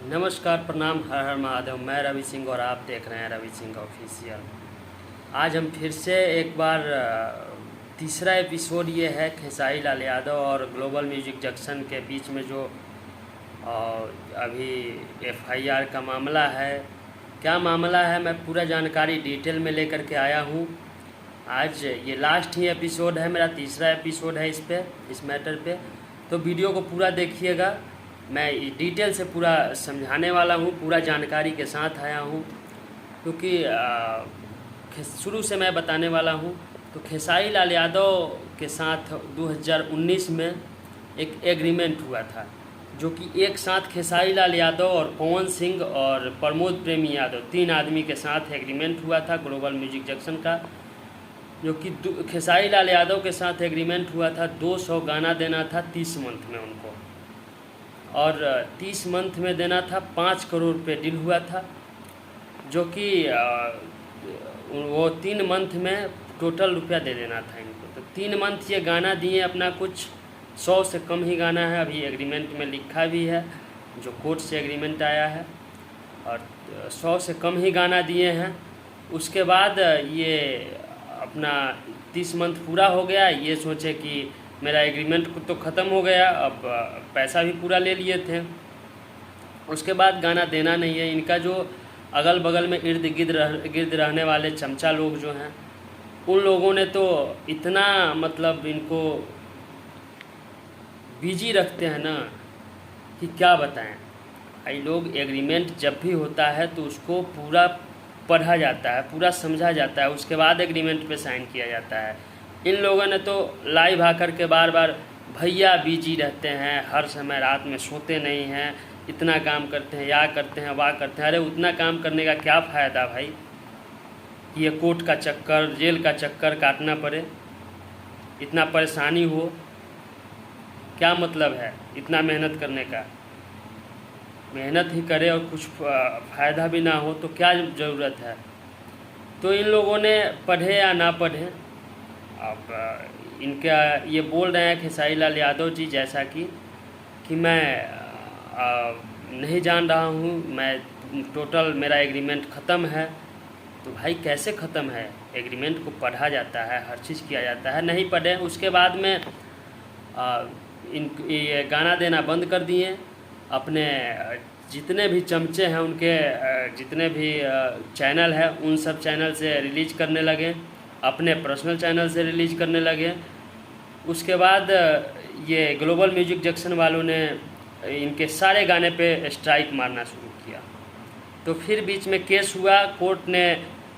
नमस्कार, प्रणाम, हर हर महादेव। मैं रवि सिंह और आप देख रहे हैं रवि सिंह ऑफिशियल। आज हम फिर से एक बार तीसरा एपिसोड ये है खेसारी लाल यादव और ग्लोबल म्यूजिक जंक्शन के बीच में जो अभी एफआईआर का मामला है। क्या मामला है, मैं पूरा जानकारी डिटेल में लेकर के आया हूँ। आज ये लास्ट ही एपिसोड है, मेरा तीसरा एपिसोड है इस मैटर पे। तो वीडियो को पूरा देखिएगा, मैं डिटेल से पूरा समझाने वाला हूँ, पूरा जानकारी के साथ आया हूँ। क्योंकि शुरू से मैं बताने वाला हूँ। तो खेसारी लाल यादव के साथ 2019 में एक एग्रीमेंट हुआ था, जो कि एक साथ खेसारी लाल यादव और पवन सिंह और प्रमोद प्रेमी यादव 3 आदमी के साथ एग्रीमेंट हुआ था ग्लोबल म्यूजिक जंक्शन का। जो कि खेसारी लाल यादव के साथ एग्रीमेंट हुआ था 200 गाना देना था 30 मंथ में उनको, और 30 मंथ में देना था 5 करोड़ रुपये डील हुआ था। जो कि वो 3 मंथ में टोटल रुपया दे देना था इनको। तो 3 मंथ ये गाना दिए अपना, कुछ 100 से कम ही गाना है, अभी एग्रीमेंट में लिखा भी है, जो कोर्ट से एग्रीमेंट आया है, और 100 से कम ही गाना दिए हैं। उसके बाद ये अपना 30 मंथ पूरा हो गया, ये सोचे कि मेरा एग्रीमेंट तो ख़त्म हो गया, अब पैसा भी पूरा ले लिए थे। उसके बाद गाना देना नहीं है। इनका जो अगल बगल में इर्द गिर्द रहने वाले चमचा लोग जो हैं, उन लोगों ने तो इतना मतलब इनको बिजी रखते हैं ना कि क्या बताएं। ये लोग एग्रीमेंट जब भी होता है तो उसको पूरा पढ़ा जाता है, पूरा समझा जाता है, उसके बाद एग्रीमेंट पे साइन किया जाता है। इन लोगों ने तो लाइव आकर के बार बार भैया बिजी रहते हैं, हर समय रात में सोते नहीं हैं, इतना काम करते हैं, या करते हैं वाह करते हैं। अरे उतना काम करने का क्या फ़ायदा भाई, ये कोर्ट का चक्कर, जेल का चक्कर काटना पड़े, इतना परेशानी हो, क्या मतलब है इतना मेहनत करने का। मेहनत ही करे और कुछ फ़ायदा भी ना हो तो क्या ज़रूरत है। तो इन लोगों ने पढ़े या ना पढ़े, अब इनका ये बोल रहे हैं खेसारी लाल यादव जी, जैसा कि मैं नहीं जान रहा हूँ, मैं टोटल मेरा एग्रीमेंट ख़त्म है। तो भाई कैसे ख़त्म है? एग्रीमेंट को पढ़ा जाता है, हर चीज़ किया जाता है। नहीं पढ़े, उसके बाद में ये गाना देना बंद कर दिए। अपने जितने भी चमचे हैं, उनके जितने भी चैनल हैं, उन सब चैनल से रिलीज़ करने लगे, अपने पर्सनल चैनल से रिलीज़ करने लगे। उसके बाद ये ग्लोबल म्यूजिक जंक्शन वालों ने इनके सारे गाने पे स्ट्राइक मारना शुरू किया। तो फिर बीच में केस हुआ, कोर्ट ने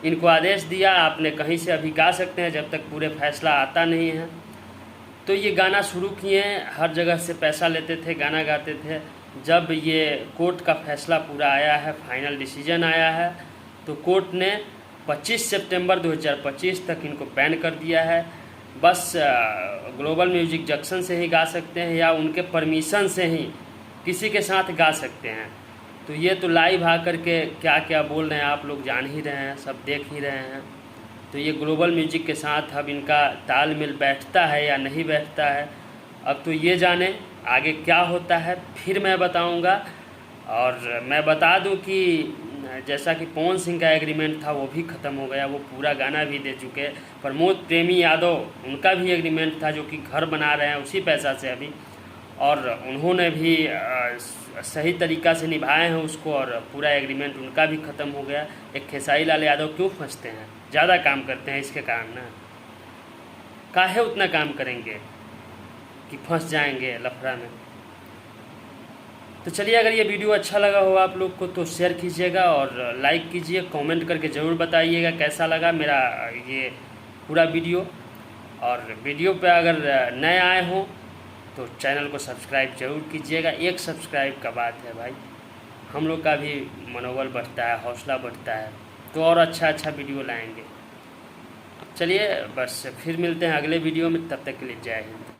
इनको आदेश दिया आपने कहीं से अभी गा सकते हैं जब तक पूरे फैसला आता नहीं है। तो ये गाना शुरू किए, हर जगह से पैसा लेते थे, गाना गाते थे। जब ये कोर्ट का फैसला पूरा आया है, फाइनल डिसीजन आया है, तो कोर्ट ने 25 सितंबर 2025 तक इनको बैन कर दिया है। बस ग्लोबल म्यूजिक जंक्शन से ही गा सकते हैं या उनके परमिशन से ही किसी के साथ गा सकते हैं। तो ये तो लाइव आकर के क्या क्या बोल रहे हैं आप लोग जान ही रहे हैं, सब देख ही रहे हैं। तो ये ग्लोबल म्यूजिक के साथ अब इनका तालमेल बैठता है या नहीं बैठता है, अब तो ये जाने आगे क्या होता है, फिर मैं बताऊंगा। और मैं बता दूं कि जैसा कि पवन सिंह का एग्रीमेंट था वो भी ख़त्म हो गया, वो पूरा गाना भी दे चुके। प्रमोद प्रेमी यादव, उनका भी एग्रीमेंट था, जो कि घर बना रहे हैं उसी पैसा से अभी, और उन्होंने भी सही तरीक़ा से निभाए हैं उसको, और पूरा एग्रीमेंट उनका भी ख़त्म हो गया। एक खेसारी लाल यादव क्यों फंसते हैं? ज़्यादा काम करते हैं इसके कारण ना, काहे उतना काम करेंगे कि फंस जाएंगे लफड़ा में। तो चलिए, अगर ये वीडियो अच्छा लगा हो आप लोग को तो शेयर कीजिएगा और लाइक कीजिए, कमेंट करके ज़रूर बताइएगा कैसा लगा मेरा ये पूरा वीडियो। और वीडियो पे अगर नए आए हों तो चैनल को सब्सक्राइब ज़रूर कीजिएगा। एक सब्सक्राइब का बात है भाई, हम लोग का भी मनोबल बढ़ता है, हौसला बढ़ता है, तो और अच्छा वीडियो लाएंगे। चलिए बस, फिर मिलते हैं अगले वीडियो में, तब तक के लिए जय हिंद।